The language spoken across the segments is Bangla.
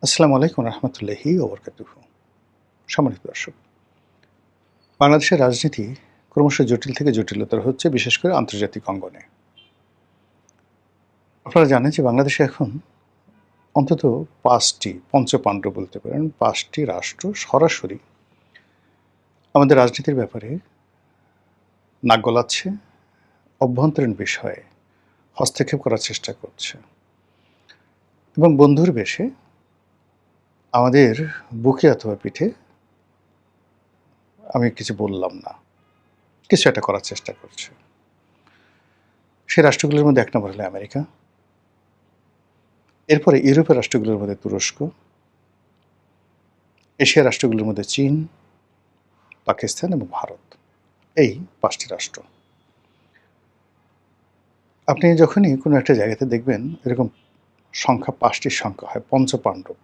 আসসালামু আলাইকুম রহমতুল্লাহি ওবরকাতুহু। সম্মানিত দর্শক, বাংলাদেশের রাজনীতি ক্রমশ জটিল থেকে জটিলতর হচ্ছে, বিশেষ করে আন্তর্জাতিক অঙ্গনে। আপনারা জানেন যে বাংলাদেশে এখন অন্তত ৫টি পঞ্চপাণ্ডব বলতে পারেন, ৫টি রাষ্ট্র সরাসরি আমাদের রাজনীতির ব্যাপারে নাক গলাচ্ছে, অভ্যন্তরীণ বিষয়ে হস্তক্ষেপ করার চেষ্টা করছে এবং বন্ধুর বেশে আমাদের বুকে অথবা পিঠে আমি কিছু বললাম না, কিছু একটা করার চেষ্টা করছে। সেই রাষ্ট্রগুলোর মধ্যে ১ নম্বর হলো আমেরিকা। এরপরে ইউরোপের রাষ্ট্রগুলোর মধ্যে তুরস্ক, এশিয়ার রাষ্ট্রগুলোর মধ্যে চীন, পাকিস্তান এবং ভারত। এই ৫টি রাষ্ট্র। আপনি যখনই কোনো একটা জায়গাতে দেখবেন এরকম সংখ্যা ৫টির সংখ্যা হয়, পঞ্চপাণ্ডব।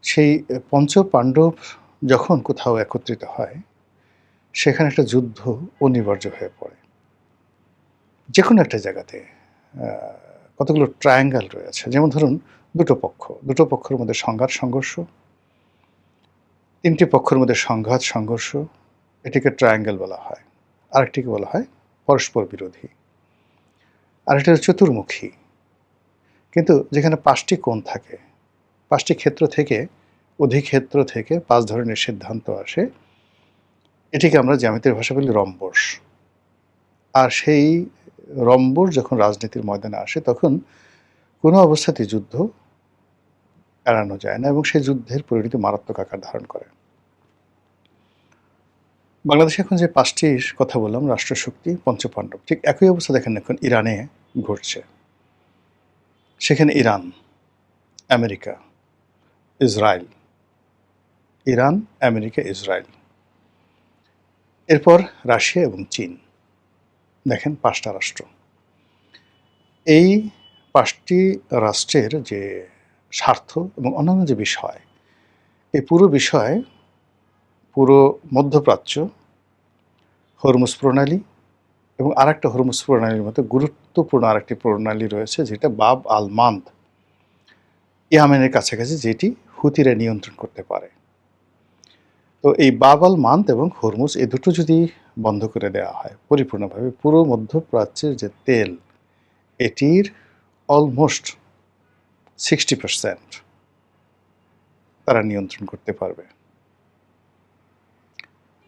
সেই পঞ্চপাণ্ডব যখন কোথাও একত্রিত হয়, সেখানে একটা যুদ্ধ অনিবার্য হয়ে পড়ে। যেকোনো একটা জায়গাতে কতগুলো ট্রায়াঙ্গেল রয়েছে। যেমন ধরুন দুটো পক্ষের মধ্যে সংঘর্ষ, ৩টি পক্ষের মধ্যে সংঘর্ষ, এটিকে ট্রায়াঙ্গেল বলা হয়। আরেকটিকে বলা হয় পরস্পর বিরোধী। আরেকটা হচ্ছে চতুর্মুখী। কিন্তু যেখানে ৫টি কোণ থাকে, ৫টি ক্ষেত্র থেকে অধিক্ষেত্র থেকে ৫ ধরনের সিদ্ধান্ত আসে, এটিকে আমরা জ্যামিতির ভাষায় বলি রম্বস। আর সেই রম্বস যখন রাজনীতির ময়দানে আসে, তখন কোনো অবস্থাতেই যুদ্ধ এড়ানো যায় না এবং সেই যুদ্ধের পরিণতি মারাত্মক আকার ধারণ করে। বাংলাদেশে এখন যে ৫টির কথা বললাম রাষ্ট্রশক্তি, পঞ্চপাণ্ডব, ঠিক একই অবস্থা দেখেন এখন ইরানে ঘটছে। সেখানে Iran, America, Israel, Iran, America, Israel. এরপর রাশিয়া এবং চীন। দেখেন ৫টা রাষ্ট্র। এই ৫টি রাষ্ট্রের যে স্বার্থ এবং অন্যান্য যে বিষয়, এই পুরো বিষয়, পুরো মধ্যপ্রাচ্য, হরমুজ প্রণালী এবং আরেকটা হরমুজ প্রণালীর মতো গুরুত্বপূর্ণ আরেকটি প্রণালী রয়েছে, যেটা বাব আল মান্দ, ইয়ামেনের কাছাকাছি, যেটি হুতিরা নিয়ন্ত্রণ করতে পারে। তো এই বাব আল মান্দ এবং হরমুজ, এই দুটো যদি বন্ধ করে দেওয়া হয় পরিপূর্ণভাবে, পুরো মধ্যপ্রাচ্যের যে তেল, এটির অলমোস্ট 60% তারা নিয়ন্ত্রণ করতে পারবে।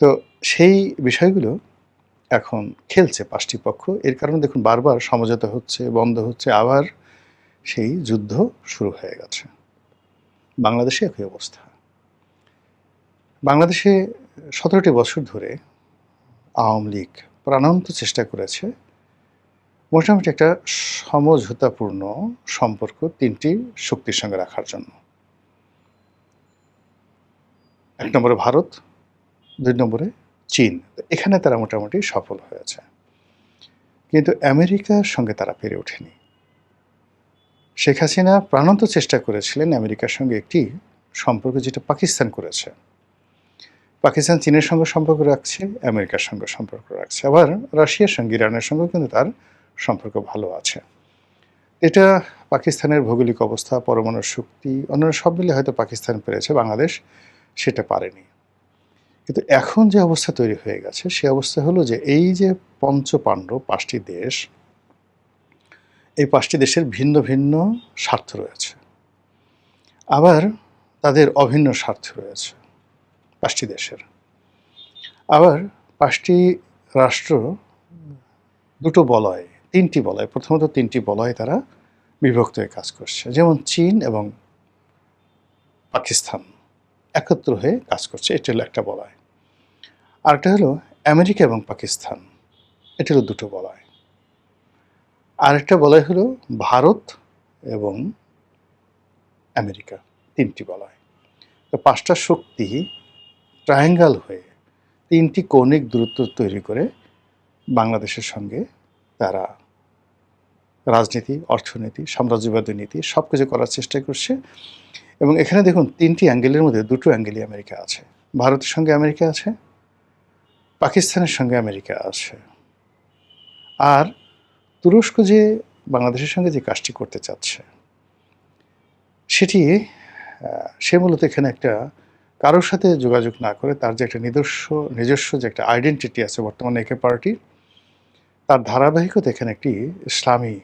তো সেই বিষয়গুলো এখন খেলছে ৫টি পক্ষ। এর কারণে দেখুন বারবার সমঝোতা হচ্ছে, বন্ধ হচ্ছে, আবার সেই যুদ্ধ শুরু হয়ে গেছে। বাংলাদেশে একই অবস্থা। বাংলাদেশে ১৭টি বছর ধরে আওয়ামী লীগ প্রাণান্ত চেষ্টা করেছে মোটামুটি একটা সমঝোতাপূর্ণ সম্পর্ক ৩টি শক্তির সঙ্গে রাখার জন্য। ১ নম্বরে ভারত, ২ নম্বরে চীন। এখানে তারা মোটামুটি সফল হয়েছে। কিন্তু আমেরিকার সঙ্গে তারা পেরে ওঠেনি। শেখ হাসিনা প্রাণান্ত চেষ্টা করেছিলেন আমেরিকার সঙ্গে একটি সম্পর্ক, যেটা পাকিস্তান করেছে। পাকিস্তান চীনের সঙ্গে সম্পর্ক রাখছে, আমেরিকার সঙ্গে সম্পর্ক রাখছে। আবার রাশিয়ার সঙ্গে, ইরানের সঙ্গেও কিন্তু তার সম্পর্ক ভালো আছে। এটা পাকিস্তানের ভৌগোলিক অবস্থা, পরমাণু শক্তি, অন্যান্য সব মিলে হয়তো পাকিস্তান পেরেছে, বাংলাদেশ সেটা পারেনি। কিন্তু এখন যে অবস্থা তৈরি হয়ে গেছে, সে অবস্থা হলো যে এই যে পঞ্চপাণ্ডব ৫টি দেশ, এই ৫টি দেশের ভিন্ন ভিন্ন স্বার্থ রয়েছে। আবার তাদের অভিন্ন স্বার্থ রয়েছে ৫টি দেশের। আবার ৫টি রাষ্ট্র ২টো বলয়, ৩টি বলয়, প্রথমত ৩টি বলয়ে তারা বিভক্ত হয়ে কাজ করছে। যেমন চীন এবং পাকিস্তান একত্র হয়ে কাজ করছে, এটা হলো একটা বলয়। আরেকটা হলো আমেরিকা এবং পাকিস্তান, এটা হলো ২টো বলয়। আরেকটা বলয় হলো ভারত এবং আমেরিকা, ৩টি বলয়। তো ৫টা শক্তি ট্রায়াঙ্গেল হয়ে ৩টি কৌণিক দূরত্ব তৈরি করে বাংলাদেশের সঙ্গে তারা রাজনীতি, অর্থনীতি, সাম্রাজ্যবাদী নীতি সব কিছু করার চেষ্টা করছে। এবং এখানে দেখুন ৩টি অ্যাঙ্গেলের মধ্যে ২টো অ্যাঙ্গেলই আমেরিকা আছে। ভারতের সঙ্গে আমেরিকা আছে, পাকিস্তানের সঙ্গে আমেরিকা আছে। আর তুরস্ক যে বাংলাদেশের সঙ্গে যে কাজটি করতে চাচ্ছে, সেটি সে মূলত এখানে একটা কারোর সাথে যোগাযোগ না করে তার যে একটা নিজস্ব যে একটা আইডেন্টিটি আছে বর্তমানে একে পার্টির, তার ধারাবাহিকতা এখানে একটি ইসলামী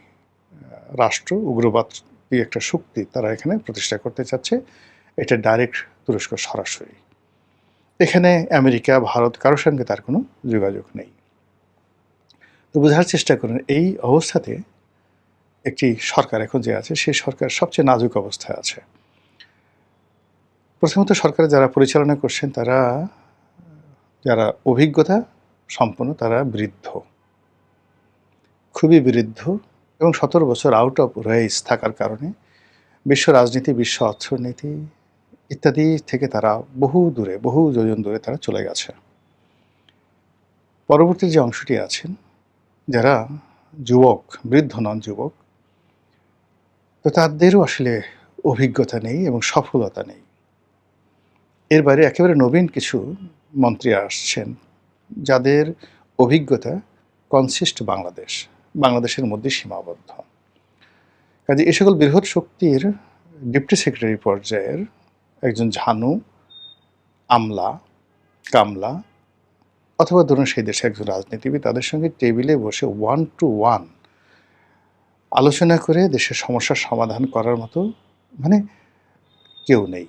রাষ্ট্র, উগ্রবাদী একটা শক্তি তারা এখানে প্রতিষ্ঠা করতে চাচ্ছে। এটা ডাইরেক্ট তুরস্ক সরাসরি। এখানে আমেরিকা, ভারত কারোর সঙ্গে তার কোনো যোগাযোগ নেই। তো বোঝার চেষ্টা করুন, এই অবস্থাতে একটি সরকার এখন যে আছে, সেই সরকার সবচেয়ে নাজুক অবস্থায় আছে। প্রথমত সরকার যারা পরিচালনা করছেন তারা যারা অভিজ্ঞতা সম্পন্ন তারা বৃদ্ধ, খুবই বৃদ্ধ, এবং ১৭ বছর আউট অফ রেস থাকার কারণে বিশ্ব রাজনীতি, বিশ্ব অর্থনীতি ইত্যাদি থেকে তারা বহু দূরে, বহু যোজন দূরে তারা চলে গেছে। পরবর্তী যে অংশটি আছেন যারা যুবক, বৃদ্ধ নন যুবক, তো তাদেরও আসলে অভিজ্ঞতা নেই এবং সফলতা নেই। এর বাইরে একেবারে নবীন কিছু মন্ত্রী আসছেন যাদের অভিজ্ঞতা কনসিস্ট বাংলাদেশের মধ্যে সীমাবদ্ধ। কাজে এ সকল বৃহৎ শক্তির ডেপুটি সেক্রেটারি পর্যায়ের একজন ঝানু, আমলা, কামলা, অথবা ধরুন সেই দেশে একজন রাজনীতিবিদ, তাদের সঙ্গে টেবিলে বসে 1 to 1 আলোচনা করে দেশের সমস্যার সমাধান করার মতো কেউ নেই।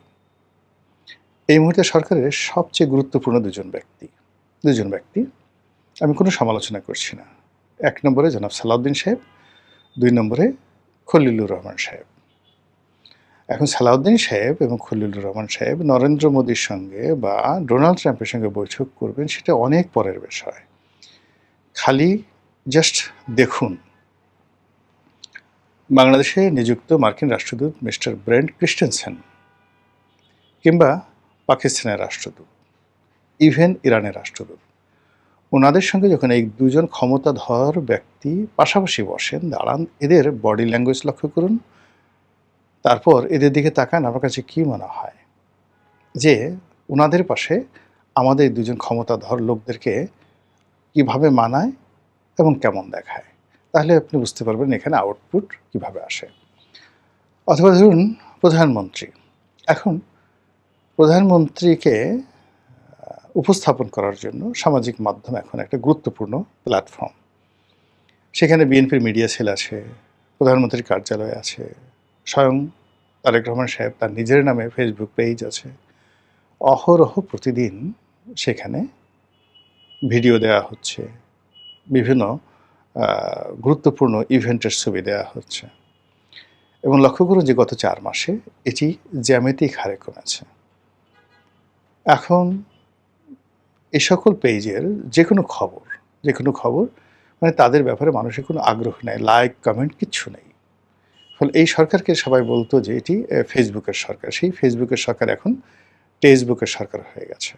এই মুহূর্তে সরকারের সবচেয়ে গুরুত্বপূর্ণ দুজন ব্যক্তি, আমি কোনো সমালোচনা করছি না। ১ নম্বরে জনাব সালাউদ্দিন সাহেব, ২ নম্বরে খলিলুর রহমান সাহেব। এখন সালাউদ্দিন সাহেব এবং খলিলুর রহমান সাহেব নরেন্দ্র মোদীর সঙ্গে বা ডোনাল্ড ট্রাম্পের সঙ্গে বৈঠক করবেন, সেটা অনেক পরের বিষয়। খালি জাস্ট দেখুন, বাংলাদেশে নিযুক্ত মার্কিন রাষ্ট্রদূত মিস্টার ব্রেন্ট ক্রিস্টেনসেন, কিংবা পাকিস্তানের রাষ্ট্রদূত, ইভেন ইরানের রাষ্ট্রদূত, ওনাদের সঙ্গে যখন এই দুজন ক্ষমতাধর ব্যক্তি পাশাপাশি বসেন, দাঁড়ান, এদের বডি ল্যাঙ্গুয়েজ লক্ষ্য করুন, তারপর এদের দিকে তাকান, আমার কাছে কী মনে হয় যে ওনাদের পাশে আমাদের দুজন ক্ষমতাধর লোকদেরকে কিভাবে মানায় এবং কেমন দেখায়, তাহলে আপনি বুঝতে পারবেন এখানে আউটপুট কিভাবে আসে। অথবা ধরুন প্রধানমন্ত্রী, এখন প্রধানমন্ত্রীকে উপস্থাপন করার জন্য সামাজিক মাধ্যম এখন একটা গুরুত্বপূর্ণ প্ল্যাটফর্ম। সেখানে বিএনপির মিডিয়া সেল আছে, প্রধানমন্ত্রীর কার্যালয় আছে, স্বয়ং তারেক রহমান সাহেব তার নিজের নামে ফেসবুক পেজ আছে। অহরহ প্রতিদিন সেখানে ভিডিও দেওয়া হচ্ছে, বিভিন্ন গুরুত্বপূর্ণ ইভেন্টের ছবি দেওয়া হচ্ছে, এবং লক্ষ্য করুন যে গত 4 মাসে এটি জ্যামিতিক হারে কমেছে। এখন এই সকল পেজের যে কোনো খবর তাদের ব্যাপারে মানুষের কোনো আগ্রহ নেই, লাইক কমেন্ট কিচ্ছু নেই। ফলে এই সরকারকে সবাই বলতো যে এটি ফেসবুকের সরকার, সেই ফেসবুকের সরকার এখন টেক্সটবুকের সরকার হয়ে গেছে।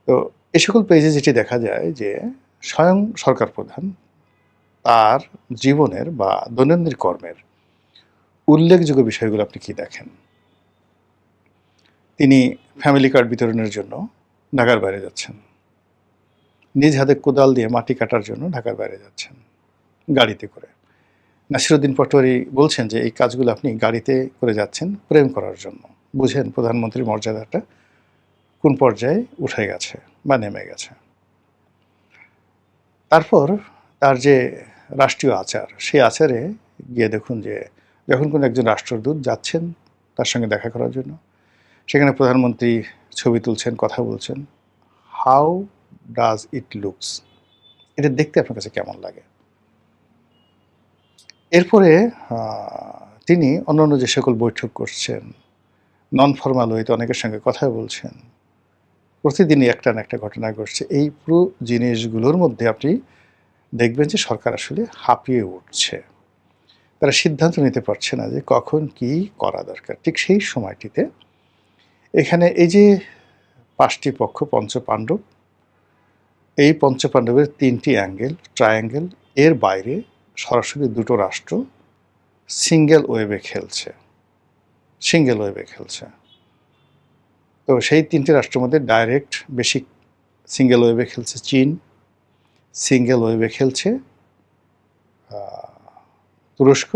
তো এ সকল পেজে যেটি দেখা যায় যে স্বয়ং সরকার প্রধান তার জীবনের বা দৈনন্দিন কর্মের উল্লেখযোগ্য বিষয়গুলো আপনি কি দেখেন? তিনি ফ্যামিলি কার্ড বিতরণের জন্য ঢাকার বাইরে যাচ্ছেন, নিজ হাতে কোদাল দিয়ে মাটি কাটার জন্য ঢাকার বাইরে যাচ্ছেন গাড়িতে করে। নাসিরুদ্দিন পাটোয়ারি বলছেন যে এই কাজগুলো আপনি গাড়িতে করে যাচ্ছেন প্রেম করার জন্য। বুঝেন প্রধানমন্ত্রীর মর্যাদাটা কোন পর্যায়ে উঠে গেছে বা নেমে গেছে। তারপর তার যে রাষ্ট্রীয় আচার, সেই আচারে গিয়ে দেখুন যে যখন কোনো একজন রাষ্ট্রদূত যাচ্ছেন তার সঙ্গে দেখা করার জন্য, সেখানে প্রধানমন্ত্রী ছবি তুলছেন, কথা বলছেন। How does it looks? এটা দেখতে আপনার কাছে কেমন লাগে? এরপরে তিনি অন্যান্য যে সকল বৈঠক করছেন, নন ফর্মাল ওয়েতে অনেকের সঙ্গে কথা বলছেন, প্রতিদিনই একটা না একটা ঘটনা ঘটছে। এই পুরো জিনিসগুলোর মধ্যে আপনি দেখবেন যে সরকার আসলে হাঁপিয়ে উঠছে। তারা সিদ্ধান্ত নিতে পারছে না যে কখন কি করা দরকার। ঠিক সেই সময়টিতে এখানে এই যে 5টি পক্ষ পঞ্চপাণ্ডব, এই পঞ্চপাণ্ডবের 3টি অ্যাঙ্গেল, ট্রায়াঙ্গেল, এর বাইরে সরাসরি দুটো রাষ্ট্র সিঙ্গেল ওয়েভে খেলছে। তো সেই 3টি রাষ্ট্রের মধ্যে ডাইরেক্ট বেসিক সিঙ্গেল ওয়েভে খেলছে চীন, সিঙ্গেল ওয়েভে খেলছে তুরস্ক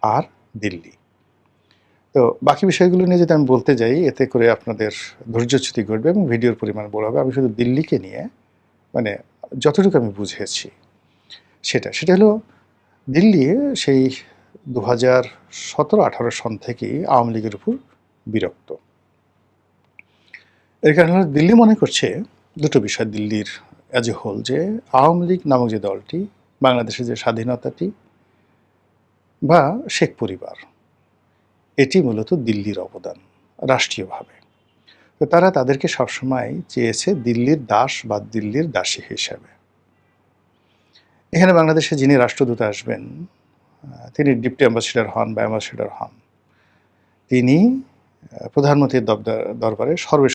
আর দিল্লি। তো তো বাকি বিষয়গুলো নিয়ে যদি আমি বলতে যাই, এতে করে আপনাদের ধৈর্যচ্যুতি ঘটবে এবং ভিডিওর পরিমাণ বড় হবে। আমি শুধু দিল্লিকে নিয়ে মানে যতটুকু আমি বুঝেছি সেটা হলো দিল্লি সেই ২০১৭-১৮ সন থেকেই আওয়ামী লীগের উপর বিরক্ত। এর কারণ হলো দিল্লি মনে করছে দুটো বিষয় দিল্লির অ্যাজ এ হোল, যে আওয়ামী লীগ নামক যে দলটি বাংলাদেশের যে স্বাধীনতাটি বা শেখ পরিবার, এটি মূলত দিল্লির অবদান রাষ্ট্রীয়ভাবে। তো তারা তাদেরকে সবসময় চেয়েছে দিল্লির দাস বা দিল্লির দাসী হিসেবে। এখানে বাংলাদেশে যিনি রাষ্ট্রদূত আসবেন, তিনি ডিপটি অ্যাম্বাসেডর হন বা অ্যাম্বাসেডর হন, তিনি প্রধানমন্ত্রীর দরবারে